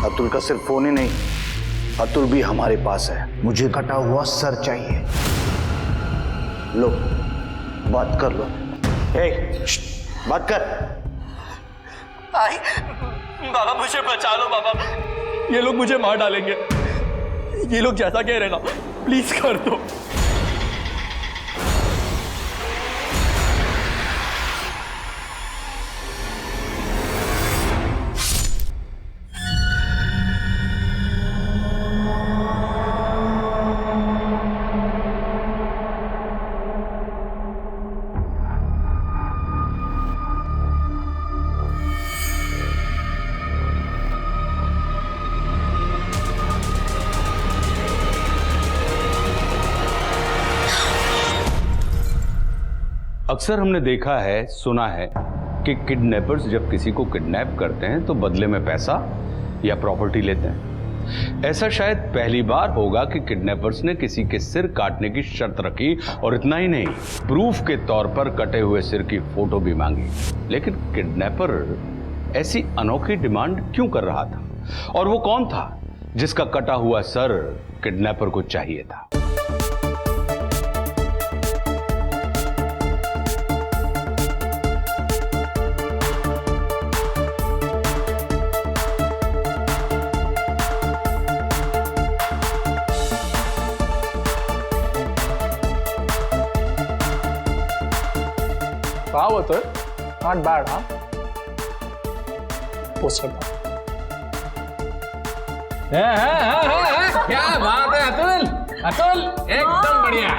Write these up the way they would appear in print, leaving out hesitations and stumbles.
अतुल का सिर्फ फोन ही नहीं, अतुल भी हमारे पास है। मुझे कटा हुआ सर चाहिए। लो, बात कर लो। बात कर। भाई बाबा मुझे बचा लो बाबा, ये लोग मुझे मार डालेंगे। ये लोग जैसा कह रहे ना, प्लीज कर दो। अक्सर हमने देखा है, सुना है कि किडनैपर्स जब किसी को किडनैप करते हैं तो बदले में पैसा या प्रॉपर्टी लेते हैं। ऐसा शायद पहली बार होगा कि किडनैपर्स ने किसी के सिर काटने की शर्त रखी, और इतना ही नहीं, प्रूफ के तौर पर कटे हुए सिर की फोटो भी मांगी। लेकिन किडनैपर ऐसी अनोखी डिमांड क्यों कर रहा था, और वो कौन था जिसका कटा हुआ सर किडनैपर को चाहिए था? Wow, Atul. Not bad, huh? Poster था। क्या बात है अतुल, अतुल एकदम बढ़िया।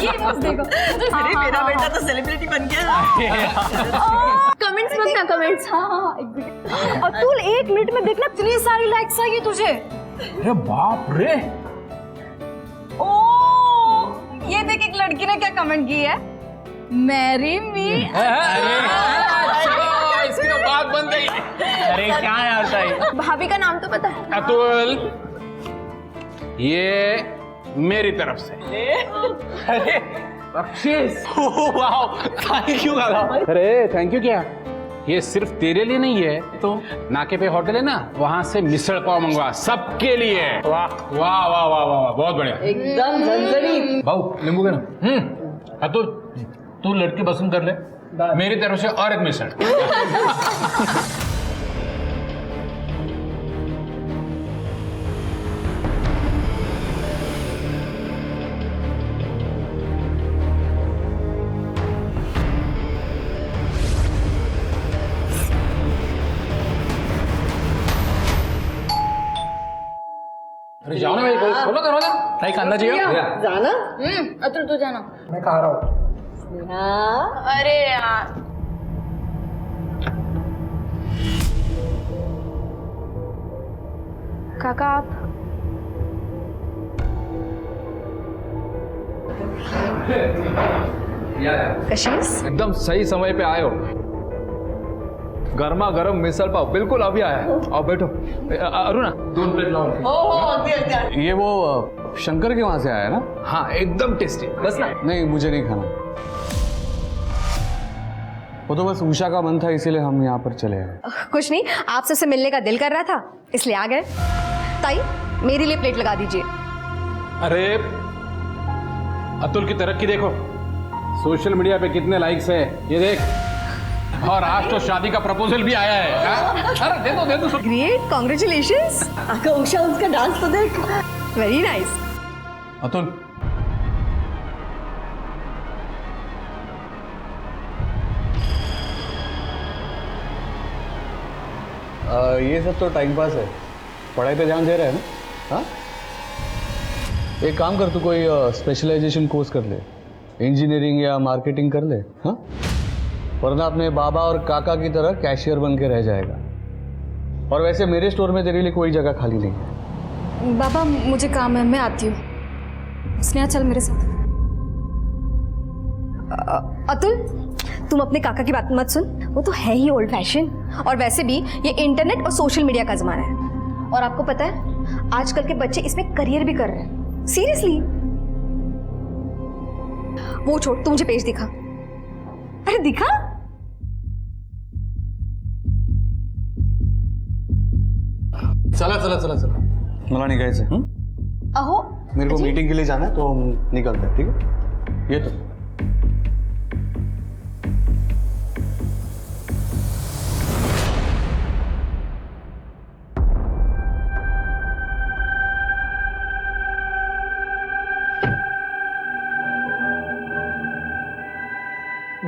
ये बस देखो। अरे मेरा बेटा तो सेलिब्रिटी बन गया। कमेंट्स मत ना, कमेंट्स। हाँ, एक मिनट। अतुल 1 मिनट में देखना कितनी सारी लाइक्स आई है तुझे। अरे बाप रे, ओ, ये देख एक लड़की ने क्या कमेंट की है, मैरी मी। इसकी तो बात बन गई। अरे क्या यार ताई। भाभी का नाम तो पता है? अतुल, ये मेरी तरफ से अरे बख्शीश। वाओ, थैंक यू दादा। अरे थैंक यू क्या, ये सिर्फ तेरे लिए नहीं है, तो नाके पे होटल है ना, वहां से मिसल पाव मंगवा, सबके लिए। वाह वाह वाह वाह वाह, बहुत बढ़िया, एकदम झंझरी। भाऊ नींबू के ना। अतुल तू लड़की पसंद कर ले, मेरी तरफ से और एक मिसल। अरे जाओ ना भाई, खोलो दरवाजा। ताई कांदा चाहिए? जाना? अतुल तू जाना। मैं खा रहा हूँ। अरे यार, काका आप कशिश? एकदम सही समय पे आए हो। गर्मा गर्म मिसल पाव बिल्कुल अभी आया है। आओ बैठो। अरुणा 2 प्लेट लाओ। ये वो शंकर के वहां से आया ना? हाँ एकदम टेस्टी। बस ना, नहीं, मुझे नहीं खाना। वो तो बस उषा का मन था, इसीलिए हम यहाँ पर चले आए। कुछ नहीं, आप सबसे मिलने का दिल कर रहा था, इसलिए आ गए। ताई मेरे लिए प्लेट लगा दीजिए। अरे अतुल की तरक्की देखो, सोशल मीडिया पे कितने लाइक्स है, ये देख। और आज तो शादी का प्रपोजल भी आया है। अरे दे दो। Great, congratulations. उषा उसका डांस तो देख। Very nice. अतुल, ये सब तो टाइम पास है, पढ़ाई पे ध्यान दे रहे हैं ना? हाँ, एक काम कर, तू कोई स्पेशलाइजेशन कोर्स कर ले, इंजीनियरिंग या मार्केटिंग कर ले। हाँ, वरना अपने बाबा और काका की तरह कैशियर बन के रह जाएगा। और वैसे मेरे स्टोर में तेरे लिए कोई जगह खाली नहीं है। बाबा मुझे काम है, मैं आती हूँ। स्नेहा चल मेरे साथ। अतुल तुम अपने काका की बात मत सुन, वो तो है ही ओल्ड फैशन। और वैसे भी ये इंटरनेट और सोशल मीडिया का जमाना है, और आपको पता है आजकल के बच्चे इसमें करियर भी कर रहे हैं। सीरियसली। वो छोड़, तू मुझे पेज दिखा। अरे दिखा। चला चला चला चला. मला निघायचंय. अहो मेरे को मीटिंग के लिए जाना है तो हम निकलते हैं. ठीक है ये तो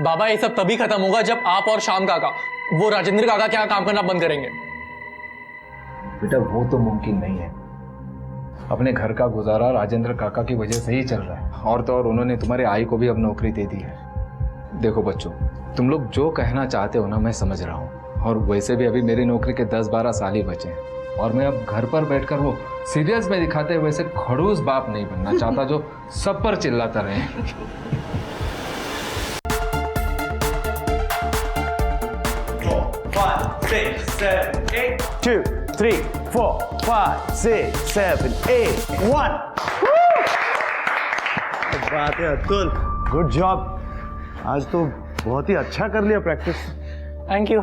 बाबा ये सब तभी खत्म होगा जब आप और श्याम काका वो राजेंद्र काका के यहाँ काम करना बंद करेंगे. बेटा वो तो मुमकिन नहीं है. अपने घर का गुजारा राजेंद्र काका की वजह से ही चल रहा है. और तो और उन्होंने तुम्हारे आई को भी अब नौकरी दे दी है. देखो बच्चों, तुम लोग जो कहना चाहते हो ना मैं समझ रहा हूँ. और वैसे भी अभी मेरी नौकरी के 10-12 साल ही बचे हैं. और मैं अब घर पर बैठकर वो सीरियल्स में दिखाते हुए वैसे खड़ूस बाप नहीं बनना चाहता जो सब पर चिल्लाता रहे. 2, 3, 4, 5, 6, 7, 8, 1. बात है अतुल, गुड जॉब. आज तो बहुत ही अच्छा कर लिया प्रैक्टिस. Thank you.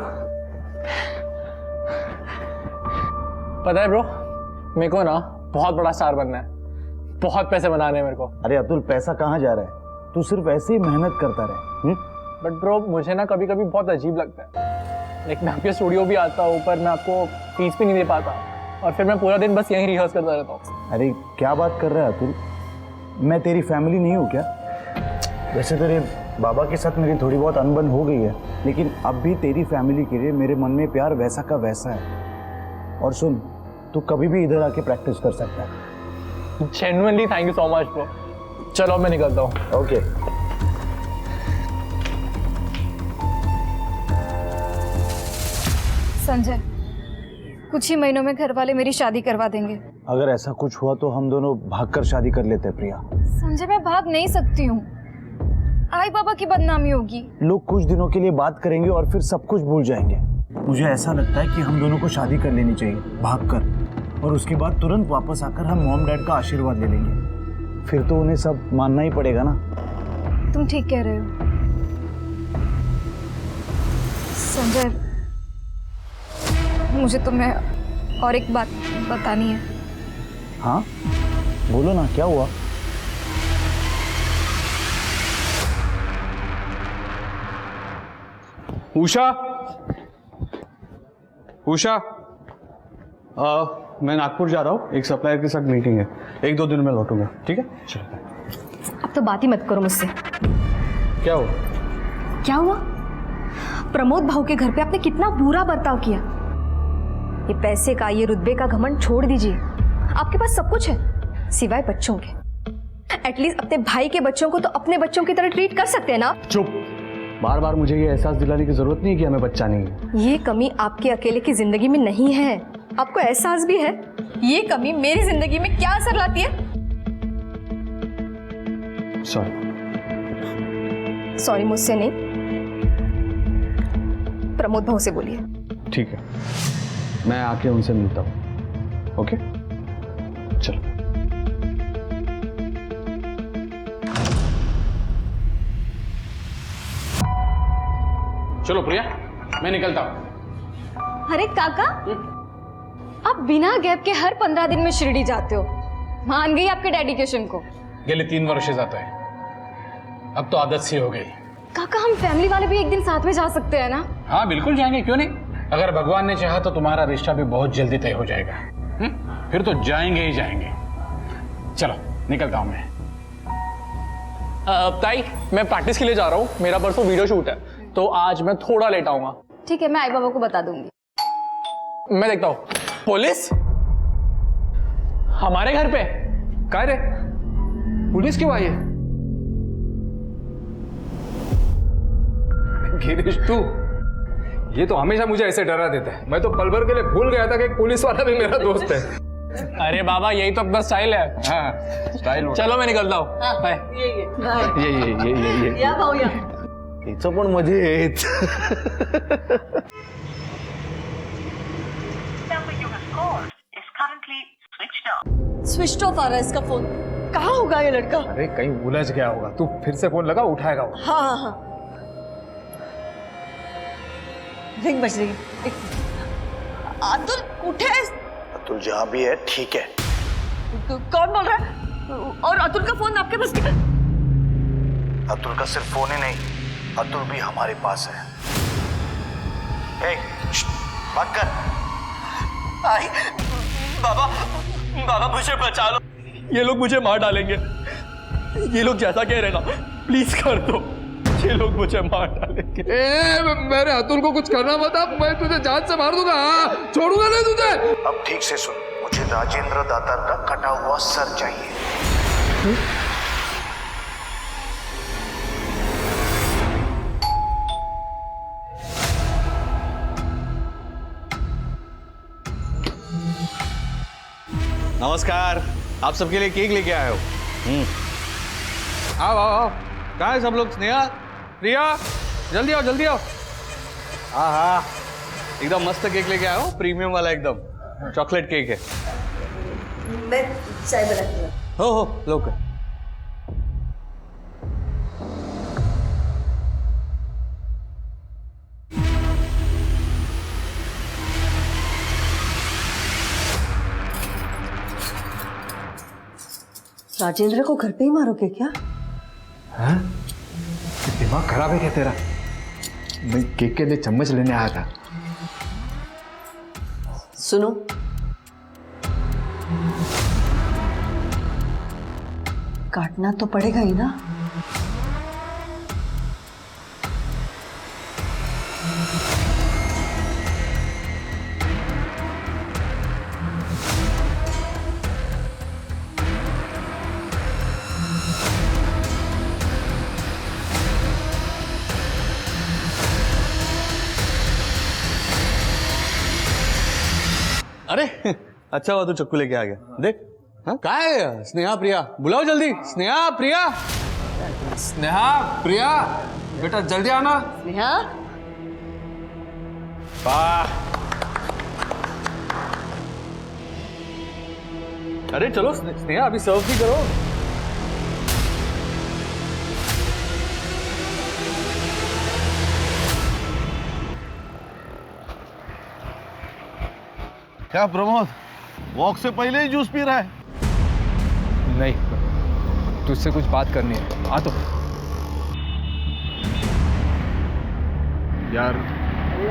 पता है ब्रो, मेरे को ना बहुत बड़ा स्टार बनना है. बहुत पैसे बनाने हैं मेरे को. अरे अतुल, पैसा कहाँ जा रहा है? तू सिर्फ ऐसे ही मेहनत करता रहे. बट ब्रो मुझे ना कभी कभी बहुत अजीब लगता है. लाइक मैं आपके स्टूडियो भी आता हूँ पर मैं आपको फीस भी नहीं दे पाता और फिर मैं पूरा दिन बस यहीं रिहर्स करता रहता हूँ. अरे क्या बात कर रहा है अतुल? मैं तेरी फैमिली नहीं हूँ क्या? वैसे तेरे बाबा के साथ मेरी थोड़ी बहुत अनबन हो गई है, लेकिन अब भी तेरी फैमिली के लिए मेरे मन में प्यार वैसा का वैसा है. और सुन, तू कभी भी इधर आके प्रैक्टिस कर सकता है. Genuinely thank you so much bro. चलो मैं निकलता हूँ. ओके. संजय, कुछ ही महीनों में घर वाले मेरी शादी करवा देंगे. अगर ऐसा कुछ हुआ तो हम दोनों भागकर शादी कर लेते हैं प्रिया. संजय मैं भाग नहीं सकती हूँ. आई बाबा की बदनामी होगी. लोग कुछ दिनों के लिए बात करेंगे और फिर सब कुछ भूल जाएंगे. मुझे ऐसा लगता है कि हम दोनों को शादी कर लेनी चाहिए भागकर, और उसके बाद तुरंत वापस आकर हम मॉम डैड का आशीर्वाद ले लेंगे. फिर तो उन्हें सब मानना ही पड़ेगा ना. तुम ठीक कह रहे हो संजय. मुझे तुम्हें और एक बात बतानी है. हाँ बोलो ना, क्या हुआ? उषा, उषा, मैं नागपुर जा रहा हूँ. एक सप्लायर के साथ मीटिंग है. 1-2 दिन में लौटूंगा. ठीक है चलो. अब तो बात ही मत करो मुझसे. क्या हुआ? क्या हुआ? प्रमोद भाऊ के घर पे आपने कितना बुरा बर्ताव किया. ये पैसे का, ये रुतबे का घमंड छोड़ दीजिए. आपके पास सब कुछ है सिवाय बच्चों के. एटलीस्ट अपने भाई के बच्चों को तो अपने बच्चों की तरह ट्रीट कर सकते हैं ना. चुप. बार बार मुझे ये एहसास दिलाने की जरूरत नहीं है कि हमें बच्चा नहीं है. ये कमी आपके अकेले की जिंदगी में नहीं है. आपको एहसास भी है ये कमी मेरी जिंदगी में क्या असर लाती है. सॉरी मुझसे नहीं, प्रमोद भाऊ से बोलिए. ठीक है, मैं आके उनसे मिलता हूँ. ओके चलो. चलो प्रिया, मैं निकलता हूँ. अरे काका, आप बिना गैप के हर 15 दिन में शिरडी जाते हो. मान गई आपके डेडिकेशन को. गेले 3 वर्ष जाता है, अब तो आदत सी हो गई. काका हम फैमिली वाले भी एक दिन साथ में जा सकते हैं ना. हाँ बिल्कुल जाएंगे, क्यों नहीं. अगर भगवान ने चाहा तो तुम्हारा रिश्ता भी बहुत जल्दी तय हो जाएगा. फिर तो जाएंगे ही जाएंगे. चलो निकलता हूँ मैं. ताई मैं प्रैक्टिस के लिए जा रहा हूँ. मेरा परसों वीडियो शूट है तो आज मैं थोड़ा लेट आऊंगा. ठीक है, मैं आई बाबा को बता दूंगी. मैं देखता हूँ. पुलिस हमारे घर पे? काय रे, पुलिस क्यों आई है? गिरीश तू, ये तो हमेशा मुझे ऐसे डरा देता है. मैं तो पल भर के लिए भूल गया था कि एक पुलिस वाला भी मेरा दोस्त है. अरे बाबा यही तो अपना स्टाइल है. हाँ स्टाइल. चलो मैं निकलता हूँ. बाय. ये हिचं पण मजेत. स्विच ऑफ आ रहा है इसका फोन. कहाँ होगा ये लड़का? अरे कहीं उलझ गया होगा. तू फिर से फोन लगा, उठाएगा वो. हाँ हाँ हाँ, रिंग बज रही है. अतुल उठे. अतुल जहाँ भी है ठीक है। कौन बोल रहा है? और अतुल का फोन आपके पास क्या? अतुल का सिर्फ फोन ही नहीं, अतुल भी हमारे पास है। बात कर। आई बाबा मुझे बचा लो, ये लोग मुझे मार डालेंगे। ये लोग जैसा कह रहे ना, प्लीज कर दो, ये लोग मुझे मार डालेंगे। मेरे अतुल को कुछ करना मत, अब मैं तुझे जान से मार दूंगा, छोड़ूंगा नहीं तुझे। अब ठीक से सुन, मुझे राजेंद्र दातार का कटा हुआ सर चाहिए। नमस्कार, आप सबके लिए केक लेके आए हो। आओ आओ आओ, कहाँ है सब लोग? स्नेहा, प्रिया, जल्दी आओ जल्दी आओ। हाँ हाँ, एकदम मस्त केक लेके आया हो, प्रीमियम वाला एकदम चॉकलेट केक है। मैं चाय बनाती हूँ। हो लोग। राजेंद्र को घर पे ही मारोगे क्या? हाँ? दिमाग खराब है क्या तेरा? मैं केक के लिए चम्मच लेने आया था। सुनो, काटना तो पड़ेगा ही ना। अरे अच्छा हुआ तू चक्कू लेके आ गया। देख, हाँ कहाँ है स्नेहा प्रिया? बुलाओ जल्दी, स्नेहा प्रिया। स्नेहा, प्रिया, बेटा जल्दी आना। नेहा, वाह, अरे चलो स्नेहा, अभी सर्व भी करो। क्या प्रमोद, वॉक से पहले ही जूस पी रहा है? नहीं, तुझसे कुछ बात करनी है, आ तो। यार,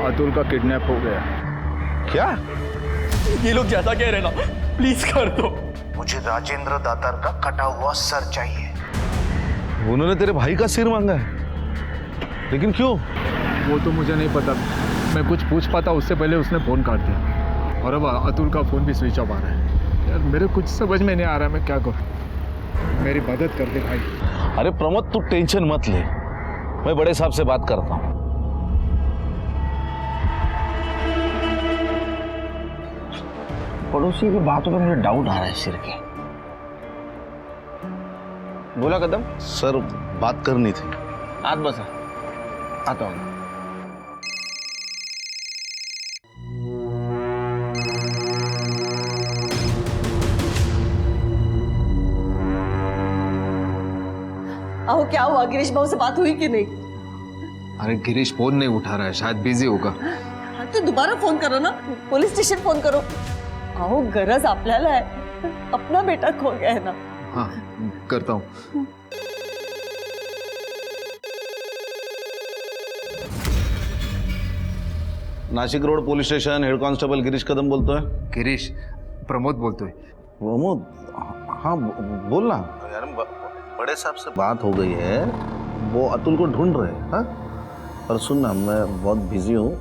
अतुल का किडनैप हो गया। क्या? ये लोग जैसा कह रहे ना, प्लीज कर दो। मुझे राजेंद्र दातार का कटा हुआ सर चाहिए। उन्होंने तेरे भाई का सिर मांगा है, लेकिन क्यों? वो तो मुझे नहीं पता, मैं कुछ पूछ पाता उससे पहले उसने फोन काट दिया, और अब अतुल का फोन भी स्विच ऑफ आ रहा है। यार मेरे कुछ समझ में नहीं आ रहा, मैं क्या करूं? मेरी मदद कर दे भाई। अरे प्रमोद, तू टेंशन मत ले, मैं बड़े साहब से बात करता हूँ। पड़ोसी की बातों पे मुझे डाउट आ रहा है सिर के। बोला कदम? सर, बात करनी थी। आज बस आता हूँ। आओ, क्या हुआ? गिरीश भाऊ से बात हुई कि नहीं? अरे गिरीश फोन नहीं उठा रहा है, शायद बिजी होगा। हाँ, तो दोबारा फोन करो ना, पुलिस स्टेशन फोन करो। आओ, गरज आपल्याला है, अपना बेटा खो गया है ना। हाँ, करता हूँ। Nashik road police station, head constable Girish Kadam बोलतो है। गिरीश, प्रमोद बोलतोय। प्रमोद, हाँ बोल ना यार, बड़े साहब से बात हो गई है, वो अतुल को ढूंढ रहे हैं। हाँ, और सुन ना, मैं बहुत बिजी हूँ,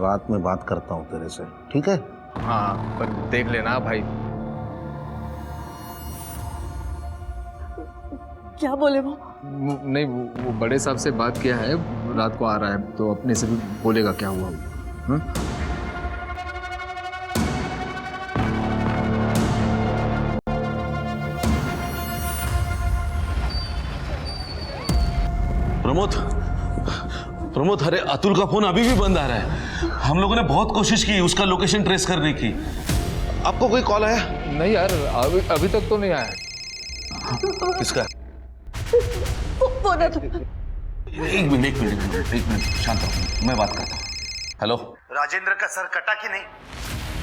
रात में बात करता हूँ तेरे से, ठीक है? हाँ, पर देख लेना भाई। क्या बोले वो? नहीं, वो बड़े साहब से बात किया है, रात को आ रहा है, तो अपने से भी बोलेगा क्या हुआ। हाँ? प्रमोद, अरे अतुल का फोन अभी भी बंद आ रहा है। हम लोगों ने बहुत कोशिश की उसका लोकेशन ट्रेस करने की। आपको कोई कॉल आया? नहीं यार, अभी तक तो नहीं आया। किसका? वो ना तो। एक मिनट, शांत रहो, मैं बात करता हूँ। हेलो, राजेंद्र का सर कटा कि नहीं?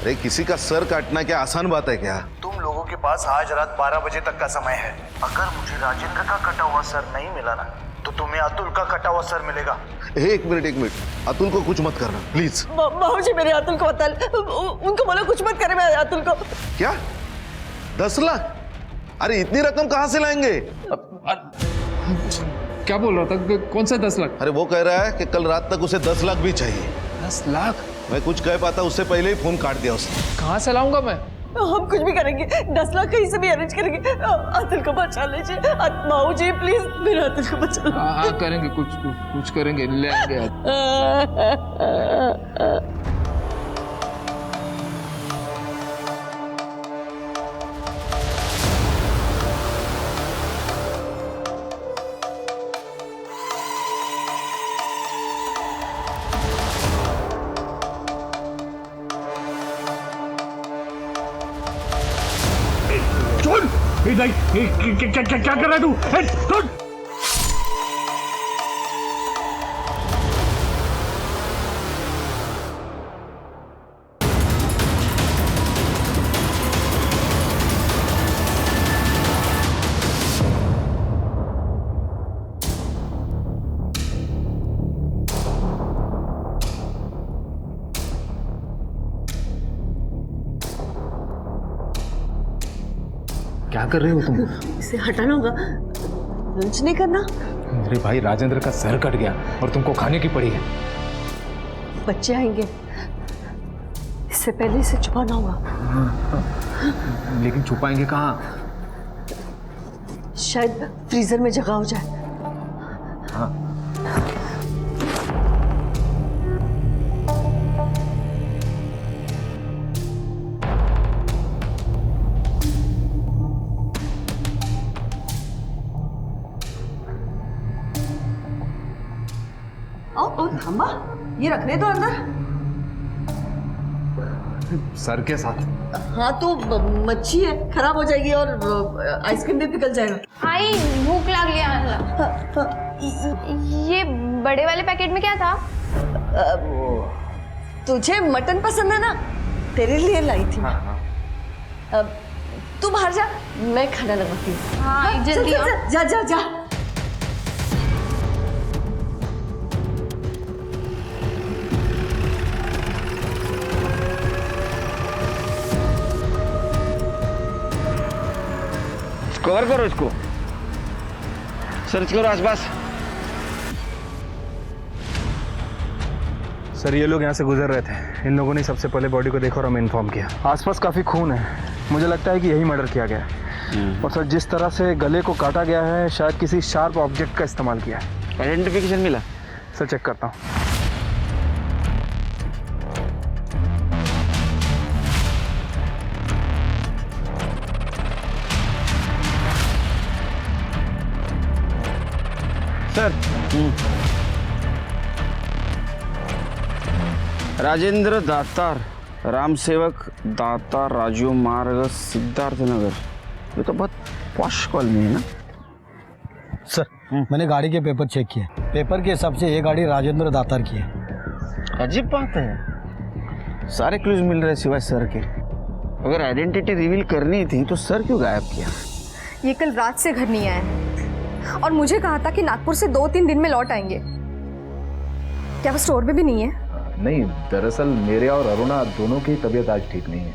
अरे किसी का सर काटना क्या आसान बात है क्या? तुम लोगों के पास आज रात 12 बजे तक का समय है। अगर मुझे राजेंद्र का कटा हुआ सर नहीं मिला ना, तो तुम्हें अतुल का कटा हुआ सर मिलेगा। एक मिनट, अतुल को कुछ मत करना प्लीज। बाबू जी मेरे अतुल को बता, उनको बोलो कुछ मत करे मेरे अतुल को। क्या 10 लाख? अरे इतनी रकम कहाँ से लाएंगे? क्या बोल रहा था? कौन सा 10 लाख? अरे वो कह रहा है कि कल रात तक उसे 10 लाख भी चाहिए। 10 लाख? मैं कुछ कह पाता उससे पहले ही फोन काट दिया उसने। कहाँ से लाऊंगा मैं? हम कुछ भी करेंगे, 10 लाख कहीं से भी अरेंज करेंगे। अतुल को बचा लीजिए बाबू जी, प्लीज मेरे अतुल को बचा लो। हाँ करेंगे, कुछ करेंगे, ले आएंगे। क्या कर रहा है तू? सुन! क्या कर रहे हो तुम? इसे हटाना होगा, लंच नहीं करना। मेरे भाई राजेंद्र का सर कट गया और तुमको खाने की पड़ी है। बच्चे आएंगे, इससे पहले इसे छुपाना होगा। लेकिन छुपाएंगे कहाँ? शायद फ्रीजर में जगह हो जाए। हाँ। ओ थामा, ये रखने दो अंदर। सर के साथ? हाँ तो मच्छी है, खराब हो जाएगी और आइसक्रीम भी पिघल जाएगा। आई भूख लग गया। ये बड़े वाले पैकेट में क्या था? तुझे मटन पसंद है ना, तेरे लिए लाई थी। तू बाहर जा, मैं खाना लगाती हूँ। हाँ जल्दी आओ। जा जा जा। कवर करो इसको, सर्च करो आसपास। सर ये लोग यहाँ से गुजर रहे थे, इन लोगों ने सबसे पहले बॉडी को देखा और हमें इन्फॉर्म किया। आसपास काफ़ी खून है, मुझे लगता है कि यही मर्डर किया गया है। और सर जिस तरह से गले को काटा गया है, शायद किसी शार्प ऑब्जेक्ट का इस्तेमाल किया है। आइडेंटिफिकेशन मिला? सर चेक करता हूँ। सर राजेंद्र दातार, राम सेवक दातार, राजू मार्ग, सिद्धार्थ नगर। ये तो बहुत पॉश कॉलोनी है ना? सर मैंने गाड़ी के पेपर चेक किए, पेपर के हिसाब से ये गाड़ी राजेंद्र दातार की है। अजीब बात है, सारे क्लूज मिल रहे सिवाय सर के। अगर आइडेंटिटी रिवील करनी थी तो सर क्यों गायब किया? ये कल रात से घर नहीं आया और मुझे कहा था कि नागपुर से 2-3 दिन में लौट आएंगे। क्या वो स्टोर में भी नहीं है? नहीं, दरअसल मेरे और अरुणा दोनों की तबीयत आज ठीक नहीं है,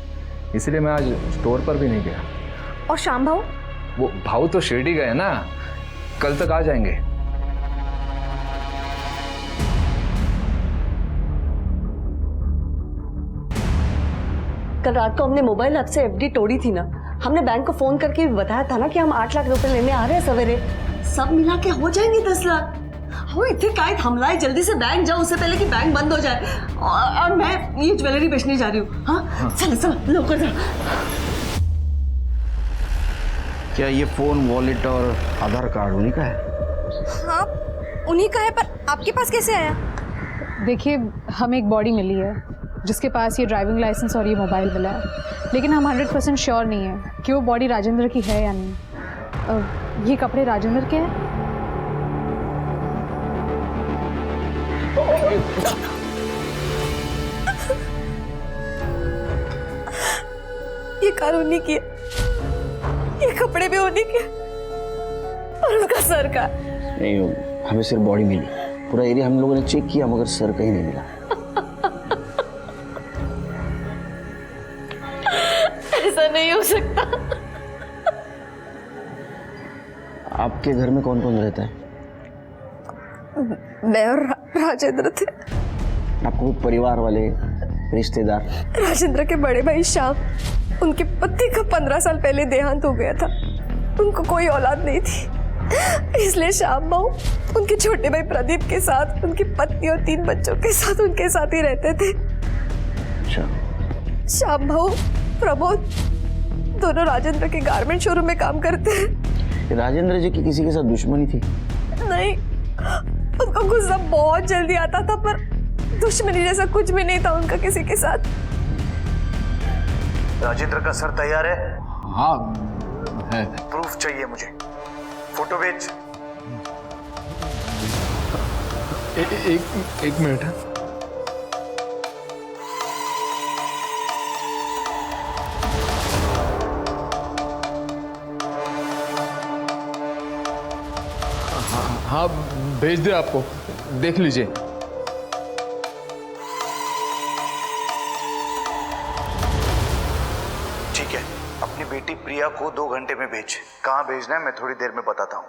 इसलिए मैं आज स्टोर पर भी नहीं गया। और श्याम भाऊ? वो भाऊ तो शिरडी गए ना, कल तक आ जाएंगे। कल रात को हमने मोबाइल ऐप से एफडी तोड़ी थी ना, हमने बैंक को फोन करके बताया था ना कि हम 8 लाख रुपए लेने आ रहे हैं सवेरे। सब मिला के हो जाएंगे 10 लाख। वो इतने कायद हमला है, जल्दी से बैंक जाओ उससे पहले कि बैंक बंद हो जाए। और मैं ये ज्वेलरी बेचने जा रही हूँ। हाँ चलो चलो लोग जा। क्या ये फोन, वॉलेट और आधार कार्ड उन्हीं का है? हाँ उन्हीं का है, पर आपके पास कैसे आया? देखिए हमें एक बॉडी मिली है जिसके पास ये ड्राइविंग लाइसेंस और ये मोबाइल मिला है, लेकिन हम 100% श्योर नहीं है कि वो बॉडी राजेंद्र की है या नहीं। ये कपड़े राजेंद्र के हैं? ये कार उन्हीं की है, ये कपड़े भी उन्हीं के, और उसका सर का। नहीं, हमें सिर्फ बॉडी मिली, पूरा एरिया हम लोगों ने चेक किया मगर सर कहीं नहीं मिला। ऐसा नहीं हो सकता। आपके घर में कौन कौन रहता है? मैं और राजेंद्र थे। आपको परिवार वाले, रिश्तेदार? राजेंद्र के बड़े भाई श्याम, उनके पति का 15 साल पहले देहांत हो गया था। उनको कोई औलाद नहीं थी, इसलिए श्याम बाबू उनके छोटे भाई प्रदीप के साथ, उनकी पत्नी और 3 बच्चों के साथ उनके साथ ही रहते थे। अच्छा। श्याम भाऊ, प्रमोद दोनों राजेंद्र के गारमेंट शोरूम में काम करते हैं। राजेंद्र जी की किसी के साथ दुश्मनी थी? नहीं, उनको गुस्सा बहुत जल्दी आता था, पर दुश्मनी जैसा कुछ भी नहीं था उनका किसी के साथ। राजेंद्र का सर तैयार है? हाँ है। प्रूफ चाहिए मुझे, फोटो भेज। एक मिनट है। हाँ भेज दे, आपको देख लीजिए। ठीक है, अपनी बेटी प्रिया को 2 घंटे में भेज। कहाँ भेजना है मैं थोड़ी देर में बताता हूँ।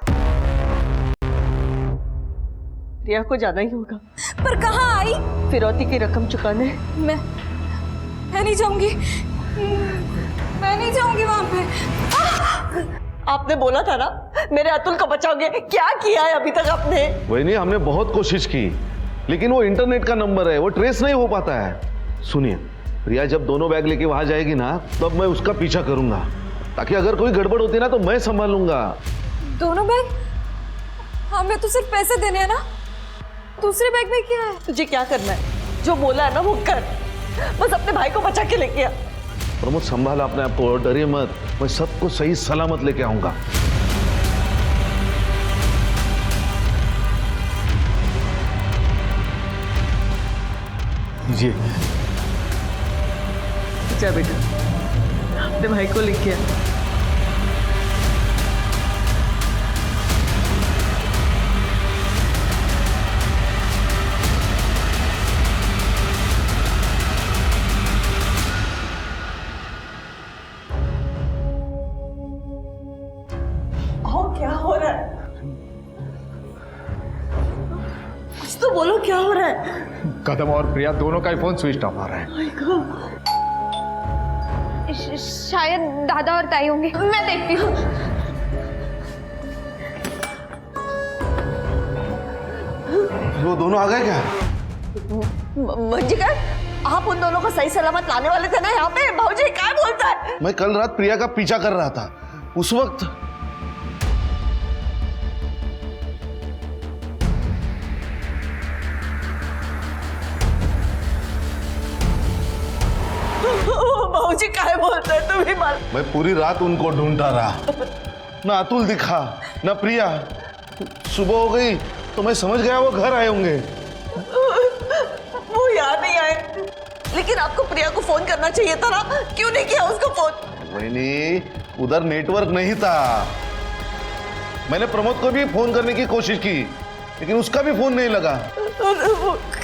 प्रिया को जाना ही होगा। पर कहाँ आई? फिरौती की रकम चुकाने। मैं नहीं जाऊंगी, मैं नहीं जाऊंगी वहां पे। आपने बोला था ना मेरे अतुल को बचाओगे, क्या किया है अभी तक आपने? वही नहीं, हमने बहुत कोशिश की, लेकिन वो इंटरनेट का नंबर है, वो ट्रेस नहीं हो पाता है। सुनिए, प्रिया जब दोनों बैग लेके वहां जाएगी ना, तब मैं उसका पीछा करूंगा, ताकि अगर कोई गड़बड़ होती ना तो मैं संभालूंगा। दोनों बैग? हमें तो सिर्फ पैसे देने हैं ना, दूसरे बैग में क्या है? तुझे क्या करना है, जो बोला है ना वो कर, बस अपने भाई को बचा के लेके आ। प्रमोद संभाल अपने आप को, डरिए मत, मैं सबको सही सलामत लेके आऊंगा। जी जा बेटा, अपने भाई को लेके आ। क्या हो रहा है? कुछ तो बोलो, क्या हो रहा है? कदम और प्रिया दोनों का ही फोन स्विच ऑफ आ रहा है। शायद दादा और ताई होंगे, मैं देखती हूँ। वो दोनों आ गए क्या? मंजिकर, आप उन दोनों को सही सलामत लाने वाले थे ना यहाँ पे? भाऊजी क्या बोलता है? मैं कल रात प्रिया का पीछा कर रहा था, उस वक्त भाऊजी क्या बोलता है, तुम ही मार। मैं पूरी रात उनको ढूंढता रहा, ना अतुल दिखा ना प्रिया। सुबह हो गई तो मैं समझ गया वो घर आए होंगे। वो यहाँ नहीं आए, लेकिन आपको प्रिया को फोन करना चाहिए था ना, क्यों नहीं किया उसको फोन? वही नहीं, उधर नेटवर्क नहीं था। मैंने प्रमोद को भी फोन करने की कोशिश की, लेकिन उसका भी फोन नहीं लगा।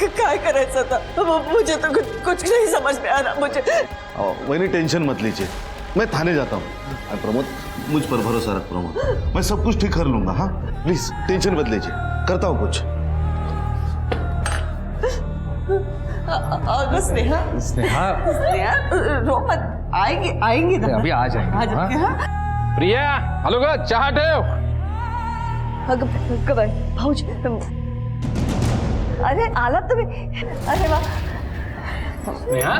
क्या करे था? मुझे तो कुछ नहीं समझ में आ रहा मुझे। वही नहीं, टेंशन मत लीजिए, मैं थाने जाता हूँ। प्रमोद, मुझ पर भरोसा रख प्रमोद, मैं सब कुछ ठीक कर लूंगा। हाँ प्लीज टेंशन मत लीजिए, करता हूँ कुछ। स्नेहा रो मत, आएंगे ना, अभी आ जाएंगे। आ जाएंगे। हाँ? प्रिया, हेलो गा, चाह हटे हो? भाऊजी, अरे आला तुम्हें, अरे वाह। स्नेहा,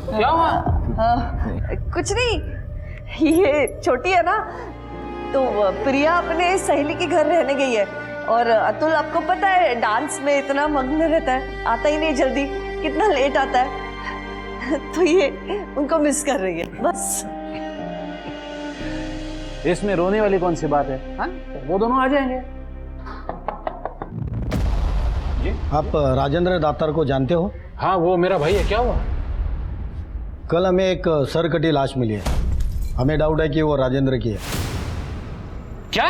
क्या हुआ? कुछ नहीं, ये छोटी है ना, तो प्रिया अपने सहेली के घर रहने गई है, और अतुल आपको पता है डांस में इतना मग्न रहता है, आता ही नहीं जल्दी, कितना लेट आता है, तो ये उनको मिस कर रही है बस। इसमें रोने वाली कौन सी बात है? हाँ, वो दोनों आ जाएंगे। आप राजेंद्र दातार को जानते हो? हाँ, वो मेरा भाई है। क्या हुआ? कल हमें एक सर कटी लाश मिली है, हमें डाउट है कि वो राजेंद्र की है। क्या?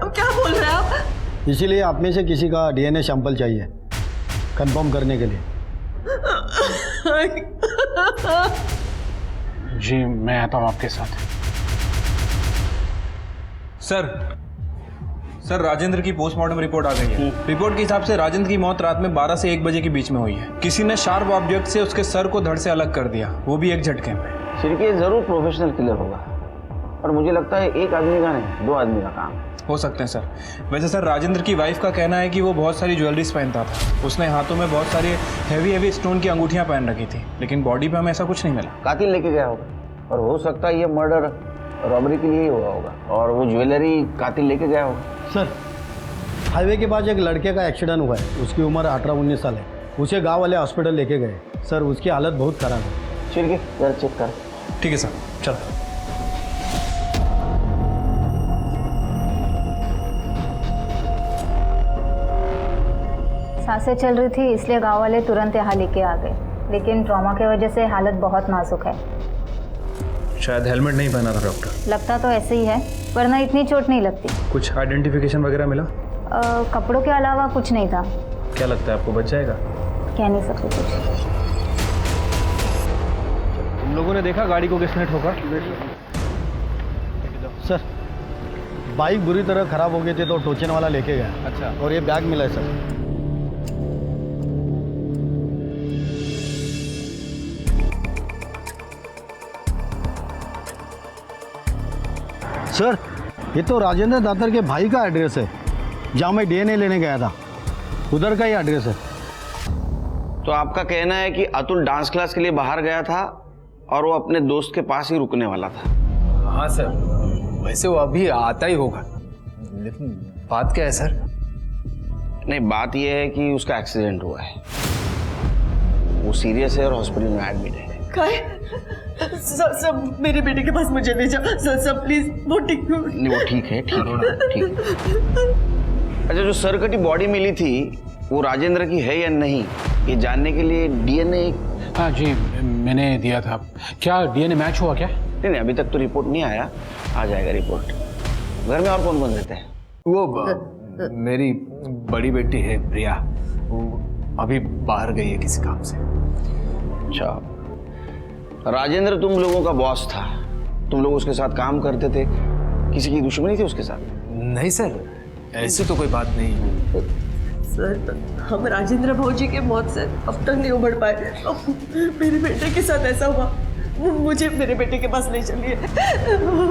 क्या बोल रहे हैं आप? इसीलिए आप में से किसी का डीएनए सैंपल चाहिए कंफर्म करने के लिए। जी मैं आता हूँ आपके साथ। सर राजेंद्र की पोस्टमार्टम रिपोर्ट आ गई है। रिपोर्ट के हिसाब से राजेंद्र की मौत रात में 12 से 1 बजे के बीच में हुई है। किसी ने शार्प ऑब्जेक्ट से उसके सर को धड़ से अलग कर दिया, वो भी एक झटके में। छिड़के जरूर प्रोफेशनल किलर होगा, और मुझे लगता है एक आदमी का नहीं 2 आदमी का काम हो सकते हैं सर। वैसे सर राजेंद्र की वाइफ का कहना है कि वो बहुत सारी ज्वेलरीज पहनता था, उसने हाथों में बहुत सारी हैवी स्टोन की अंगूठियां पहन रखी थी, लेकिन बॉडी पे हमें ऐसा कुछ नहीं मिला। कातिल लेके गया होगा, और हो सकता है ये मर्डर रॉबरी के लिए ही हुआ होगा, और वो ज्वेलरी कातिल लेके गया होगा। सर हाईवे के पास एक लड़के का एक्सीडेंट हुआ है, उसकी उम्र 18-19 साल है। उसे गांव वाले हॉस्पिटल लेके गए सर, उसकी हालत बहुत खराब है। छिड़के जरा चेक कर। ठीक है सर, चलो। सांसें चल रही थी, इसलिए गांव वाले तुरंत यहाँ लेके आ गए, लेकिन ट्रॉमा की वजह से हालत बहुत नाजुक है। शायद हेलमेट नहीं पहना था डॉक्टर। लगता तो ऐसे ही है, वरना इतनी चोट नहीं लगती। कुछ आइडेंटिफिकेशन वगैरह मिला? कपड़ों के अलावा कुछ नहीं था। क्या लगता है आपको बच जाएगा? कह नहीं सकते कुछ। तुम लोगों ने देखा गाड़ी को किसने ठोका? सर बाइक बुरी तरह खराब हो गई थी तो टोचन वाला लेके गया। अच्छा। और ये बैग मिला है सर। सर ये तो राजेंद्र दातर के भाई का एड्रेस है, जहाँ मैं डीएनए लेने गया था, उधर का ही एड्रेस है। तो आपका कहना है कि अतुल डांस क्लास के लिए बाहर गया था और वो अपने दोस्त के पास ही रुकने वाला था? हाँ सर, वैसे वो अभी आता ही होगा, लेकिन बात क्या है सर? नहीं, बात यह है कि उसका एक्सीडेंट हुआ है, वो सीरियस है और हॉस्पिटल में एडमिट है। सब मेरे बेटे के पास मुझे ले जाओ सर, प्लीज। वो ठीक नहीं, वो ठीक है, ठीक है, ठीक है। अच्छा, जो सर कटी बॉडी मिली थी वो राजेंद्र की है या नहीं, ये जानने के लिए डीएनए। हाँ जी, मैंने दिया था। क्या डीएनए मैच हुआ क्या? नहीं, अभी तक तो रिपोर्ट नहीं आया, आ जाएगा रिपोर्ट। घर में और कौन कौन रहते हैं? वो मेरी बड़ी बेटी है प्रिया, वो अभी बाहर गई है किसी काम से। अच्छा, राजेंद्र तुम लोगों का बॉस था, तुम लोग उसके साथ काम करते थे, किसी की दुश्मनी थी उसके साथ? नहीं सर, ऐसी तो कोई बात नहीं। सर हम राजेंद्र भौजी के मौत से अब तक नहीं उभर पाए। अब मेरे बेटे के साथ ऐसा हुआ, मुझे मेरे बेटे के पास ले चलिए,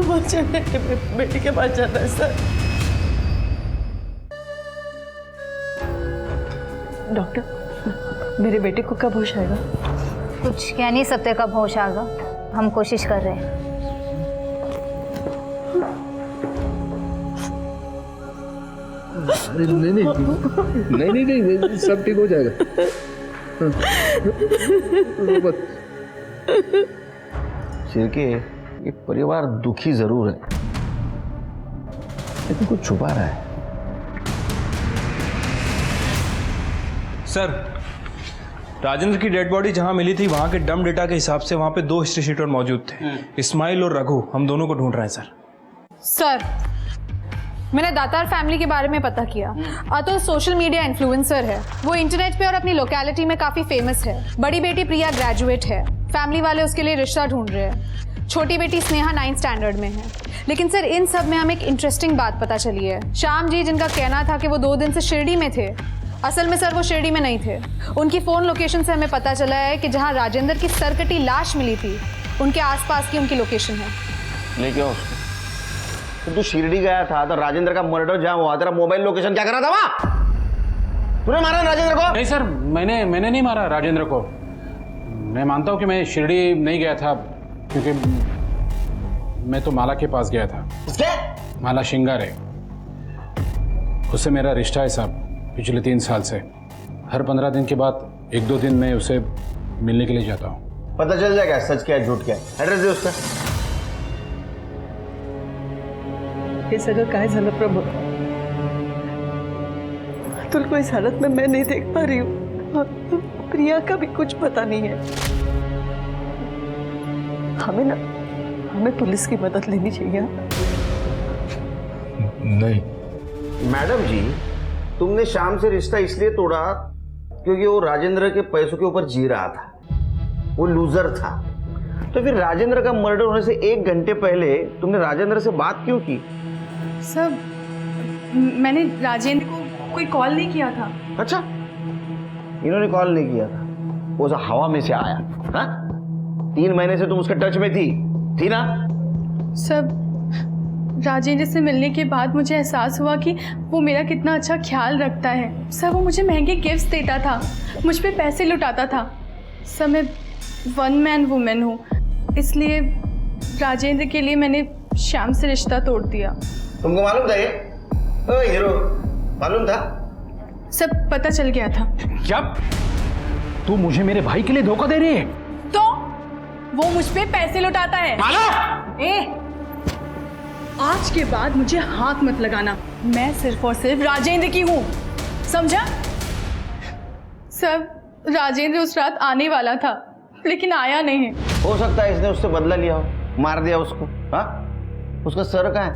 मुझे मेरे बेटे के पास जाना है सर। डॉक्टर मेरे बेटे को कब होश आएगा? कुछ कह नहीं सकते कब होश आएगा, हम कोशिश कर रहे हैं। नहीं, सब ठीक हो जाएगा। सिरके, ये परिवार दुखी जरूर है, लेकिन कुछ छुपा रहा है। सर राजेंद्र की डेड बॉडी जहां मिली थी वहां के डम डेटा के हिसाब से वहां पे 2 हिस्ट्री शीटर मौजूद थे, इस्माइल और रघु। हम दोनों को ढूंढ रहे हैं सर, मैंने दातार फैमिली के बारे में पता किया। अतुल सोशल मीडिया इन्फ्लुएंसर है, वो इंटरनेट पे और अपनी लोकेलिटी में काफ़ी फेमस है। बड़ी बेटी प्रिया ग्रेजुएट है, फैमिली वाले उसके लिए रिश्ता ढूंढ रहे हैं। छोटी बेटी स्नेहा 9th स्टैंडर्ड में है। लेकिन सर इन सब में हमें एक इंटरेस्टिंग बात पता चली है। श्याम जी जिनका कहना था कि वो 2 दिन से शिरडी में थे, असल में सर वो शिरडी में नहीं थे। उनकी फ़ोन लोकेशन से हमें पता चला है कि जहाँ राजेंद्र की सरकटी लाश मिली थी उनके आसपास की उनकी लोकेशन है। ले क्या उसको? तो तू शिरडी गया था तो राजेंद्र का मर्डर जहां हुआ, तेरा मोबाइल लोकेशन क्या कर रहा था वहां? तूने मारा राजेंद्र को? नहीं सर, मैंने नहीं मारा राजेंद्र को। मैं मानता हूँ कि मैं शिरडी नहीं गया था, क्योंकि मैं तो माला के पास गया था। माला शिंगारे, उससे मेरा रिश्ता है साहब पिछले 3 साल से। हर 15 दिन के बाद 1-2 दिन में उसे मिलने के लिए जाता हूँ। पता चल जाएगा सच क्या है झूठ क्या है। एड्रेस दे उसका। हे सगळं काय झालं प्रभू? अतुल को इस हालत में मैं नहीं देख पा रही हूँ। प्रिया का भी कुछ पता नहीं है। हमें पुलिस की मदद लेनी चाहिए। नहीं मैडम जी, तुमने शाम से रिश्ता इसलिए तोड़ा क्योंकि वो राजेंद्र के पैसों के ऊपर जी रहा था, वो लूजर था। तो फिर राजेंद्र का मर्डर होने से 1 घंटे पहले तुमने राजेंद्र से बात क्यों की? सर मैंने राजेंद्र को कोई कॉल नहीं किया था। अच्छा, इन्होंने कॉल नहीं किया था, वो सब हवा में से आया। हाँ, 3 महीने से तुम उसके टच में थी ना? सर राजेंद्र से मिलने के बाद मुझे एहसास हुआ कि वो मेरा कितना अच्छा ख्याल रखता है। सर वो मुझे महंगे गिफ्ट्स देता था, मुझ पे पैसे लुटाता था। सर मैं 1 मैन वुमेन हूँ, इसलिए राजेंद्र के लिए मैंने श्याम से रिश्ता तोड़ दिया। तुमको मालूम था ये? ओए हीरो, मालूम था? सब पता चल गया था। क्या तू मुझे मेरे भाई के लिए धोखा दे रही है? तो वो मुझ पे पैसे लुटाता है। आज के बाद मुझे हाथ मत लगाना, मैं सिर्फ और सिर्फ राजेंद्र की हूँ, समझा? सब राजेंद्र उस रात आने वाला था लेकिन आया नहीं। हो सकता है इसने उससे बदला लिया हो, मार दिया उसको। हाँ, उसका सर कहाँ है?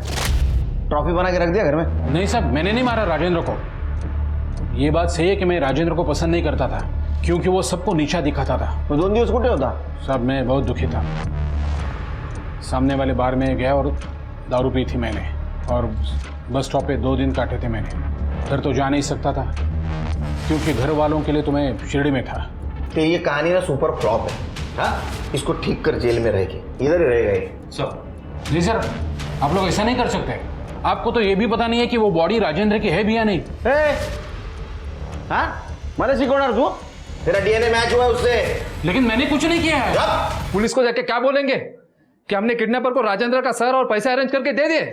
ट्रॉफी बना के रख दिया घर में? नहीं साहब, मैंने नहीं मारा राजेंद्र को। ये बात सही है कि मैं राजेंद्र को पसंद नहीं करता था क्योंकि वो सबको नीचा दिखाता था। तो 2 दिवस कुटे होता? साहब मैं बहुत दुखी था। सामने वाले बार में गया और दारू पी थी मैंने, और बस स्टॉप पे 2 दिन काटे थे मैंने। घर तो जा नहीं सकता था क्योंकि घर वालों के लिए तो मैं शिरडी में था। तो ये कहानी ना सुपर फ्लॉप है। हाँ, इसको ठीक कर, जेल में रहेगी, इधर ही रहेगा ये। सर जी सर, आप लोग ऐसा नहीं कर सकते। आपको तो ये भी पता नहीं है कि वो बॉडी राजेंद्र की है भी या नहीं। हाँ, मैंने सिकोड़ा तू, तेरा डीएनए मैच हुआ है उससे। लेकिन मैंने कुछ नहीं किया है। पुलिस को जाके क्या बोलेंगे कि हमने किडनैपर को राजेंद्र का सर और पैसे अरेंज करके दे दिए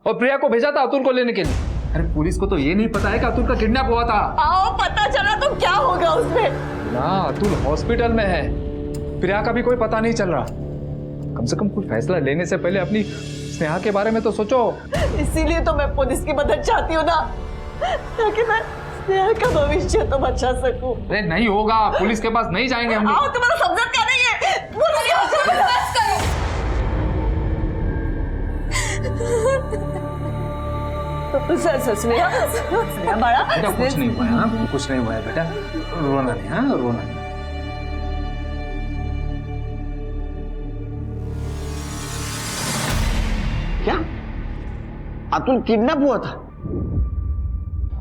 और प्रिया को भेजा था अतुल को लेने के लिए। अरे पुलिस को तो ये नहीं पता है कि अतुल का किडनैप हुआ था। आओ पता चला तो क्या होगा उसमें? ना, अतुल हॉस्पिटल में है, प्रिया का भी कोई पता नहीं चल रहा। कम से कम कोई फैसला लेने से पहले अपनी स्नेहा के बारे में तो सोचो। इसीलिए तो मैं पुलिस की मदद चाहती हूँ ना, ताकि मैं स्नेहा का भविष्य तो बचा सकूं। अरे नहीं होगा, पुलिस के पास नहीं जाएंगे हम। आओ, तुम्हारा समझा क्या नहीं है? बस करो। स्नेहा बड़ा बेटा कुछ नहीं हुआ। हाँ, कुछ नहीं हुआ बेटा, रोना नहीं। हाँ, रोना नहीं। क्या अतुल किडनैप हुआ था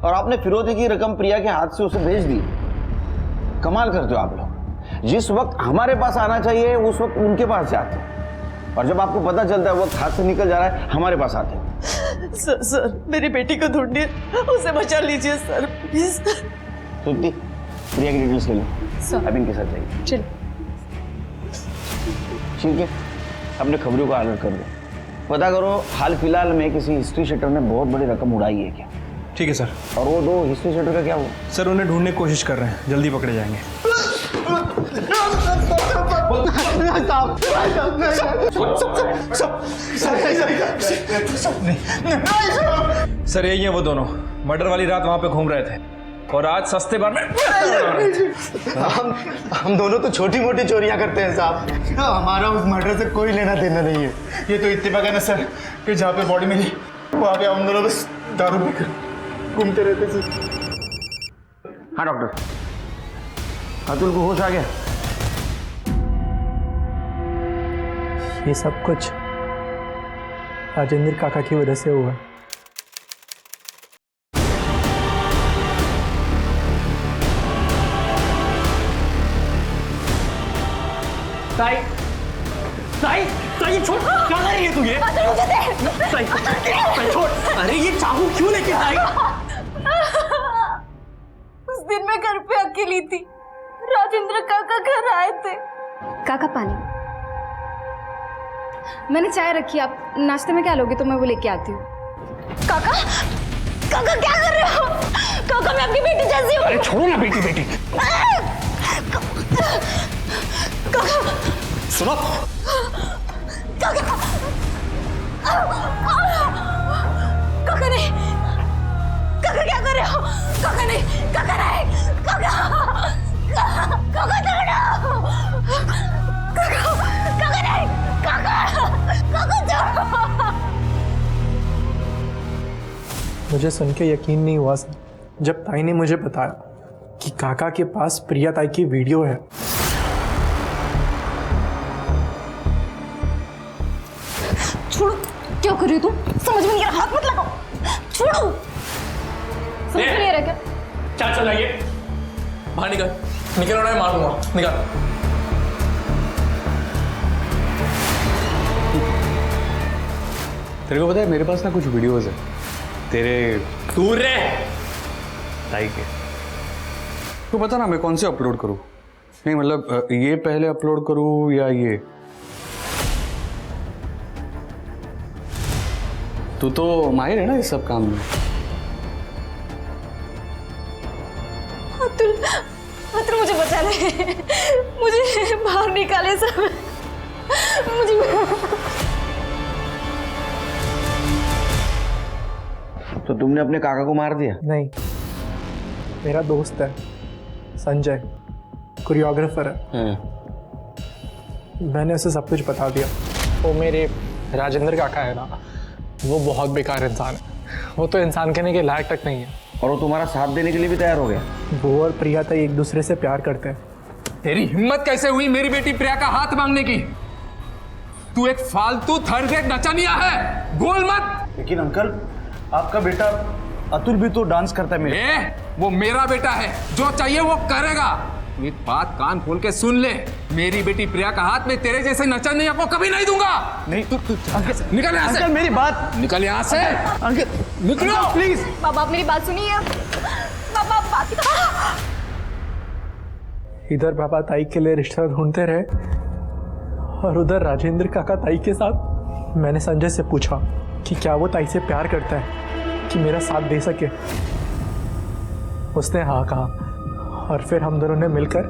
और आपने फिरौती की रकम प्रिया के हाथ से उसे भेज दी? कमाल करते हो आप लोग। जिस वक्त हमारे पास आना चाहिए उस वक्त उनके पास जाते हैं, और जब आपको पता चलता है वक्त हाथ से निकल जा रहा है, हमारे पास आते हैं। सर मेरी बेटी को ढूंढिए, उसे बचा लीजिए सर प्लीज। श्रुति, प्रिया की डिटेल्स ले लो, अब इनके साथ जाइए। चल ठीक है, अपने खबरों को अलर्ट कर दो, पता करो हाल फिलहाल में किसी हिस्ट्री सेटर ने बहुत बड़ी रकम उड़ाई है क्या। ठीक है सर। और वो 2 हिस्ट्री सेटर का क्या हुआ? सर उन्हें ढूंढने की कोशिश कर रहे हैं, जल्दी पकड़े जाएंगे। सर यही है वो दोनों, मर्डर वाली रात वहां पे घूम रहे थे और आज सस्ते बार में। हम दोनों तो छोटी मोटी चोरियां करते हैं साहब, हमारा उस मर्डर से कोई लेना देना नहीं है। ये तो इत्तेफाक है ना सर कि जहाँ पे बॉडी मिली वहाँ पे हम दोनों बस दारू पीकर घूमते रहते सर। हाँ डॉक्टर, अतुल को होश आ गया? ये सब कुछ राजेंद्र काका की वजह से हुआ। साई, साई, साई छोड़, क्या कर रही है तू ये? साई, साई छोड़, अरे ये चाकू क्यों लेके आई? उस दिन मैं घर पे अकेली थी, राजेंद्र काका घर आए थे। काका पानी, मैंने चाय रखी, आप नाश्ते में क्या लोगे तो मैं वो लेके आती हूँ। काका, काका क्या कर रहे हो? काका मैं अपनी बेटी जैसी हूँ। अरे छोड़ो ना बेटी बेटी। काका सुनो, काका, काका नहीं, काका क्या कर रहे हो? काका नहीं, काका नहीं, काका, मुझे सुन के यकीन नहीं हुआ सर, जब ताई ने मुझे बताया कि काका के पास प्रिया ताई की वीडियो है। छोड़ो, क्या कर रही हो तुम? समझ में नहीं आ रहा, हाथ मत लगाओ, छोड़ो। समझ में नहीं आ रहा क्या? क्या चल रहा है ये? बाहर निकल, निकल रहा है, मार दूंगा, निकल। तेरे को पता है मेरे पास ना कुछ वीडियोस है तेरे दूर रहे। ताई के। तो पता ना मैं कौन से अपलोड करूं? नहीं मतलब ये पहले अपलोड करूं या ये? तू तो माहिर है ना इस सब काम में। अतुल, अतुल मुझे बचा ले, मुझे बाहर निकाले सब, मुझे। तो तुमने अपने काका को मार दिया? नहीं, मेरा दोस्त है संजय, कोरियोग्राफर है। मैंने उसे सब कुछ बता दिया। वो मेरे राजेंद्र काका है ना, वो बहुत बेकार इंसान है। वो तो इंसान कहने के लायक तक नहीं है। और वो तुम्हारा साथ देने के लिए भी तैयार हो गया? वो और प्रिया ताई एक दूसरे से प्यार करते हैं। तेरी हिम्मत कैसे हुई मेरी बेटी प्रिया का हाथ मांगने की? तू एक फालतू थर्ड ग्रेड नचनिया है, बोल मत। लेकिन अंकल, आपका बेटा अतुल भी तो डांस करता है। मेरे वो मेरा बेटा है, जो चाहिए वो करेगा। एक बात कान खोल के सुन ले, मेरी बेटी प्रिया का हाथ में तेरे जैसे नचनिया को कभी नहीं दूंगा। नहीं तू अंकल, निकल यहाँ से। अंकल मेरी बात, निकल यहाँ से। अंकल निकलो प्लीज। बाबा, आप मेरी बात सुनिए। बाबा, बात इधर पापा ताई के लिए रिश्ता ढूंढते रहे और उधर राजेंद्र काका ताई के साथ। मैंने संजय से पूछा कि क्या वो ताई से प्यार करता है कि मेरा साथ दे सके। उसने हाँ कहा और फिर हम दोनों ने मिलकर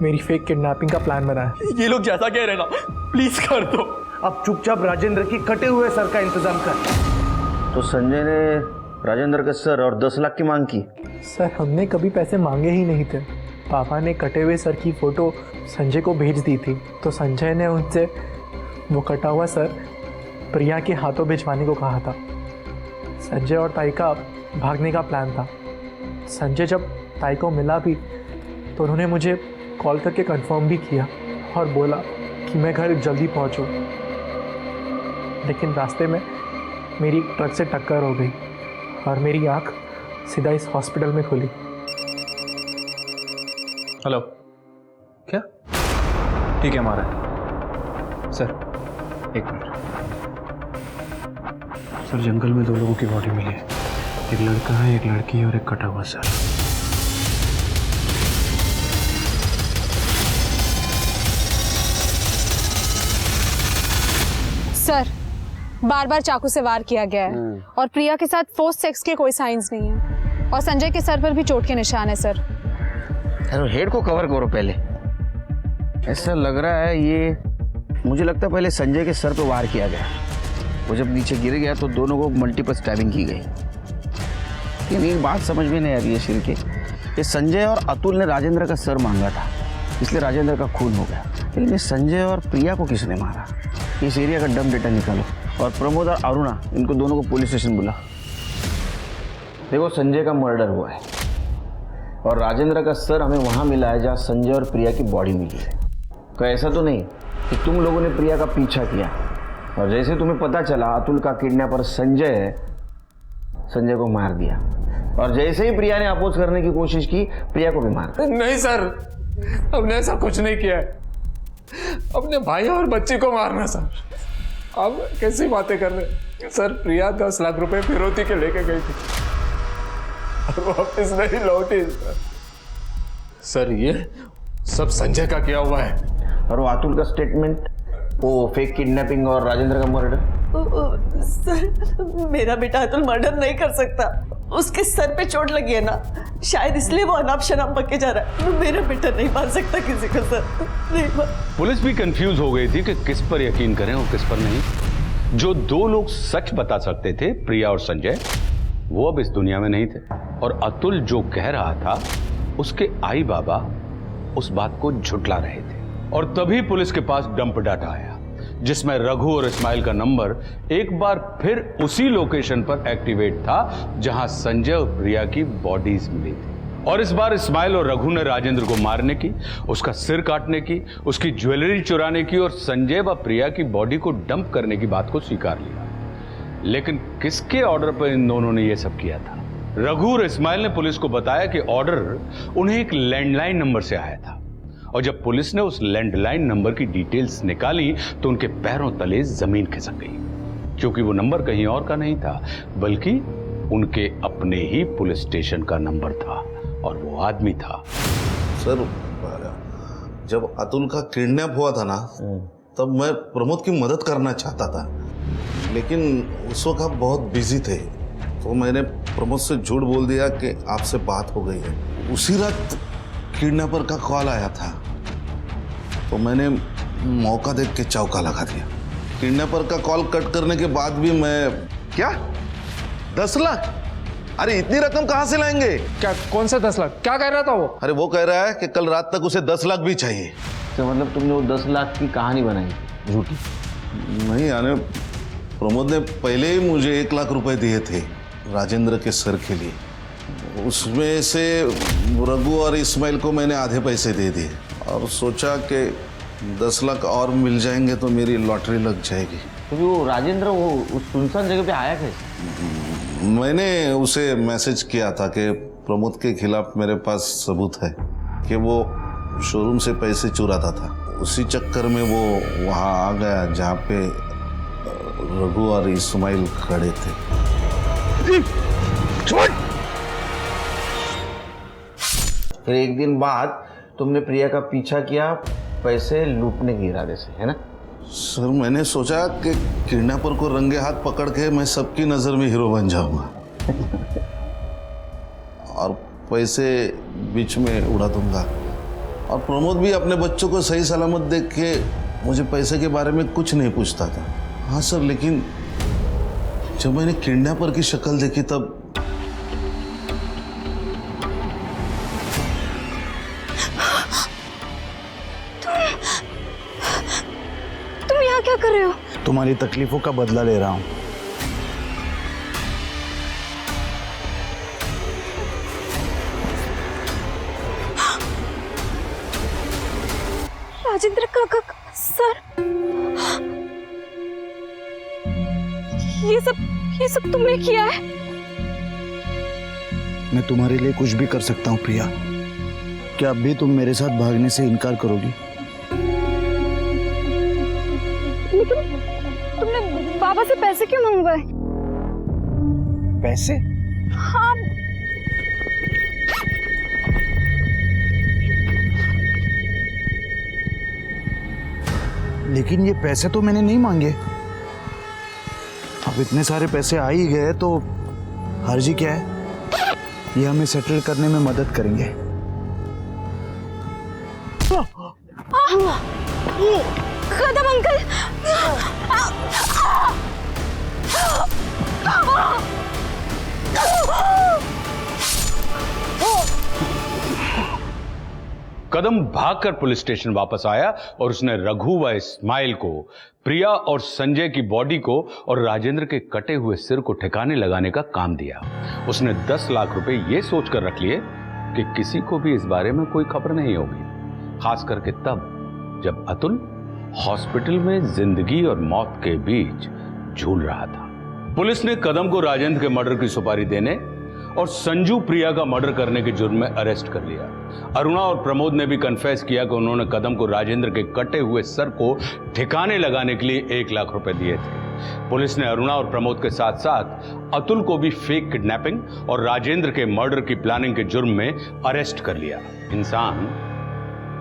मेरी फेक किडनैपिंग का प्लान बनाया। ये लोग जैसा कह रहे ना, प्लीज कर दो। अब चुपचाप राजेंद्र की कटे हुए सर का इंतजाम कर। तो संजय ने राजेंद्र का सर और 10 लाख की मांग की? सर, हमने कभी पैसे मांगे ही नहीं थे। पापा ने कटे हुए सर की फोटो संजय को भेज दी थी, तो संजय ने उनसे वो कटा हुआ सर प्रिया के हाथों भिजवाने को कहा था। संजय और ताई का भागने का प्लान था। संजय जब ताई को मिला भी तो उन्होंने मुझे कॉल करके कंफर्म भी किया और बोला कि मैं घर जल्दी पहुंचूं। लेकिन रास्ते में मेरी ट्रक से टक्कर हो गई और मेरी आंख सीधा इस हॉस्पिटल में खुली। हेलो, क्या? ठीक है, हमारा सर। एक मिनट सर, जंगल में 2 लोगों की बॉडी मिली है। एक लड़का है, एक लड़की है और एक कटा हुआ सर। सर, बार बार चाकू से वार किया गया है और प्रिया के साथ फोर्स सेक्स के कोई साइंस नहीं है और संजय के सर पर भी चोट के निशान है सर। अरे हेड को कवर करो पहले। ऐसा लग रहा है ये, मुझे लगता है पहले संजय के सर पे वार किया गया। वो जब नीचे गिर गया तो दोनों को मल्टीपल स्टैबिंग की गई। लेकिन एक बात समझ में नहीं आ रही है शिर के, ये संजय और अतुल ने राजेंद्र का सर मांगा था, इसलिए राजेंद्र का खून हो गया। लेकिन ये संजय और प्रिया को किसने मारा? इस एरिया का डम डेटा निकालो और प्रमोद और अरुणा, इनको दोनों को पुलिस स्टेशन बुला। देखो, संजय का मर्डर हुआ है और राजेंद्र का सर हमें वहाँ मिला है जहाँ संजय और प्रिया की बॉडी मिली है। तो ऐसा तो नहीं कि तुम लोगों ने प्रिया का पीछा किया और जैसे तुम्हें पता चला अतुल का किडनैपर संजय है, संजय को मार दिया और जैसे ही प्रिया ने अपोज करने की कोशिश की, प्रिया को भी मार दिया। नहीं सर, हमने ऐसा कुछ नहीं किया है। अपने भाई और बच्ची को मारना सर। आप कैसी बातें कर रहे हैं सर? प्रिया 10 लाख रुपए फिरौती के लेके गई थी और वापस नहीं लौटी सर। ये सब संजय का किया हुआ है। और वो अतुल का स्टेटमेंट, वो फेक किडनैपिंग और राजेंद्र का मर्डर? सर, मेरा बेटा अतुल मर्डर नहीं कर सकता। उसके सर पे चोट लगी है ना, शायद इसलिए वो अनाप शनाप बके जा रहा है। मेरा बेटा नहीं मार सकता किसी का सर, नहीं मार। पुलिस भी कंफ्यूज हो गई थी कि किस पर यकीन करें और किस पर नहीं। जो 2 लोग सच बता सकते थे, प्रिया और संजय, वो अब इस दुनिया में नहीं थे और अतुल जो कह रहा था उसके आई बाबा उस बात को झुठला रहे थे। और तभी पुलिस के पास डंप डाटा आया जिसमें रघु और इस्माइल का नंबर एक बार फिर उसी लोकेशन पर एक्टिवेट था जहां संजय और प्रिया की बॉडीज मिली थी। और इस बार इस्माइल और रघु ने राजेंद्र को मारने की, उसका सिर काटने की, उसकी ज्वेलरी चुराने की और संजय व प्रिया की बॉडी को डंप करने की बात को स्वीकार लिया। लेकिन किसके ऑर्डर पर इन दोनों ने यह सब किया था? रघु और इस्माइल ने पुलिस को बताया कि ऑर्डर उन्हें एक लैंडलाइन नंबर से आया था और जब पुलिस ने उस लैंडलाइन नंबर की डिटेल्स निकाली तो उनके पैरों तले जमीन खिसक गई, क्योंकि वो नंबर कहीं और का नहीं था बल्कि उनके अपने ही पुलिस स्टेशन का नंबर था और वो आदमी था। सर, जब अतुल का किडनैप हुआ था ना, तब मैं प्रमोद की मदद करना चाहता था, लेकिन उस वक्त आप बहुत बिजी थे, तो मैंने प्रमोद से झूठ बोल दिया कि आपसे बात हो गई है। उसी रात किडनैपर का कॉल आया था, तो मैंने मौका देख के चौका लगा दिया। किडनैपर का कॉल कट करने के बाद भी मैं क्या 10 लाख? अरे इतनी रकम कहाँ से लाएंगे? क्या? कौन सा 10 लाख? क्या कह रहा था वो? अरे वो कह रहा है कि कल रात तक उसे 10 लाख भी चाहिए। तो मतलब तुमने वो 10 लाख की कहानी बनाई झूठी? नहीं यानी प्रमोद ने पहले ही मुझे 1 लाख रुपए दिए थे राजेंद्र के सर के लिए, उसमें से रघु और इस्माइल को मैंने आधे पैसे दे दिए और सोचा कि 10 लाख और मिल जाएंगे तो मेरी लॉटरी लग जाएगी। तो वो राजेंद्र वो उस सुनसान जगह पे आया कैसे? मैंने उसे मैसेज किया था कि प्रमोद के खिलाफ मेरे पास सबूत है कि वो शोरूम से पैसे चुराता था। उसी चक्कर में वो वहाँ आ गया जहाँ पे रघु और इस्माइल खड़े थे। फिर एक दिन बाद तुमने प्रिया का पीछा किया पैसे लूटने के इरादे से, है ना? सर, मैंने सोचा कि किडनैपर को रंगे हाथ पकड़ के मैं सबकी नज़र में हीरो बन जाऊंगा और पैसे बीच में उड़ा दूंगा। और प्रमोद भी अपने बच्चों को सही सलामत देख के मुझे पैसे के बारे में कुछ नहीं पूछता था। हाँ सर, लेकिन जब मैंने किडनैपर की शक्ल देखी तब तुम यहाँ क्या कर रहे हो? तुम्हारी तकलीफों का बदला ले रहा हूँ। राजेंद्र काका सर, ये सब तुमने किया है? मैं तुम्हारे लिए कुछ भी कर सकता हूँ प्रिया। क्या अब भी तुम मेरे साथ भागने से इनकार करोगी? लेकिन तुमने बाबा से पैसे क्यों मंगवाए? पैसे? हाँ। लेकिन ये पैसे तो मैंने नहीं मांगे। अब इतने सारे पैसे आ ही गए तो हर्जी क्या है? ये हमें सेटल करने में मदद करेंगे। कदम अंकल! कदम भागकर पुलिस स्टेशन वापस आया और उसने रघु व इस्माइल को, प्रिया और संजय की बॉडी को और राजेंद्र के कटे हुए सिर को ठिकाने लगाने का काम दिया। उसने 10 लाख रुपए ये सोचकर रख लिए कि किसी को भी इस बारे में कोई खबर नहीं होगी, खास करके तब जब अतुल हॉस्पिटल में जिंदगी और मौत के बीच झूल रहा था। पुलिस ने कदम को राजेंद्र के मर्डर की सुपारी देने और संजू प्रिया का मर्डर करने के जुर्म में अरेस्ट कर लिया। अरुणा और प्रमोद ने भी कन्फेस किया कि उन्होंने कदम को राजेंद्र के कटे हुए सर को ठिकाने लगाने के लिए 1 लाख रुपए दिए थे। पुलिस ने अरुणा और प्रमोद के साथ साथ अतुल को भी फेक किडनैपिंग और राजेंद्र के मर्डर की प्लानिंग के जुर्म में अरेस्ट कर लिया। इंसान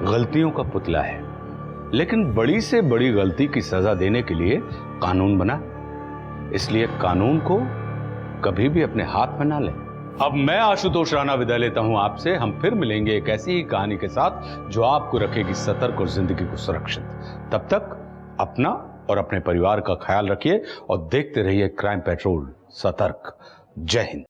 गलतियों का पुतला है, लेकिन बड़ी से बड़ी गलती की सजा देने के लिए कानून बना, इसलिए कानून को कभी भी अपने हाथ में ना लें। अब मैं आशुतोष राणा विदा लेता हूं आपसे। हम फिर मिलेंगे एक ऐसी ही कहानी के साथ जो आपको रखेगी सतर्क और जिंदगी को सुरक्षित। तब तक अपना और अपने परिवार का ख्याल रखिए और देखते रहिए क्राइम पेट्रोल सतर्क। जय हिंद।